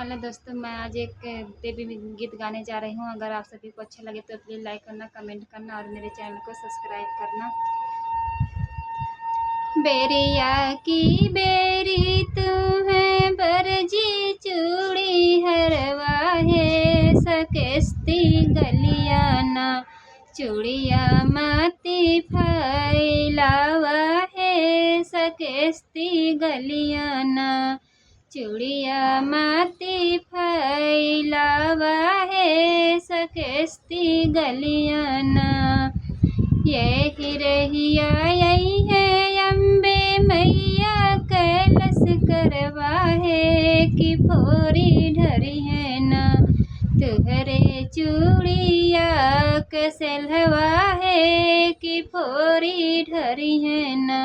Hello दोस्तों, मैं आज एक देवी गीत गाने जा रही हूँ। अगर आप सभी को अच्छा लगे तो प्लीज़ लाइक करना, कमेंट करना और मेरे चैनल को सब्सक्राइब करना। बेरिया की बेरी तू है, बरजी चूड़ी हरवा है, सकेस्ती गलियाना चूड़िया माती फैलावा है, सकेस्ती गलियाना चूड़िया माती फैलावा है, सकेस्ती गलियाना। यही रहिया यही है अम्बे मैया कैलस करवा है, कि फोरी ढरी है ना तुहरे चूड़िया कसलवा है, कि फोरी ढरी है ना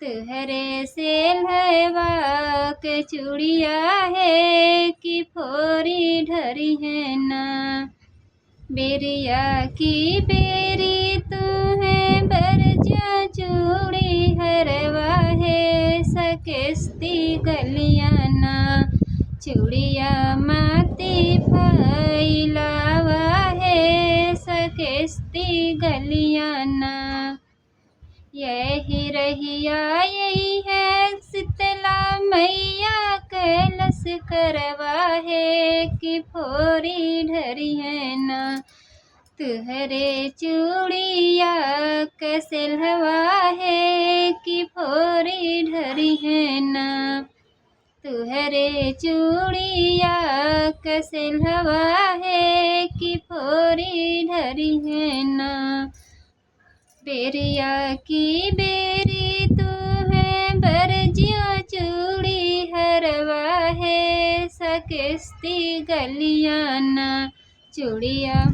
तुहरे सेलहवा के चूड़िया है, कि फोरी ढरी है ना। बेरिया की बेरी तू है, बरजा चूड़ी हरवा है, सकेस्ती गलियाना चूड़िया माती फैलावा है, सकेस्ती गलियाना। यही रहिया यही है शीतला मैया कैलस करवा है, कि फोरी ढरी है ना तुहरे चूड़िया कसलवा है, कि फोरी ढरी है ना तुहरे चूड़िया कसलवा है, कि फोरी ढरी है ना। बेरिया की बेरी तू है, बरजिया चूड़ी हरवा है, सकेस्ती गलियाना चूड़िया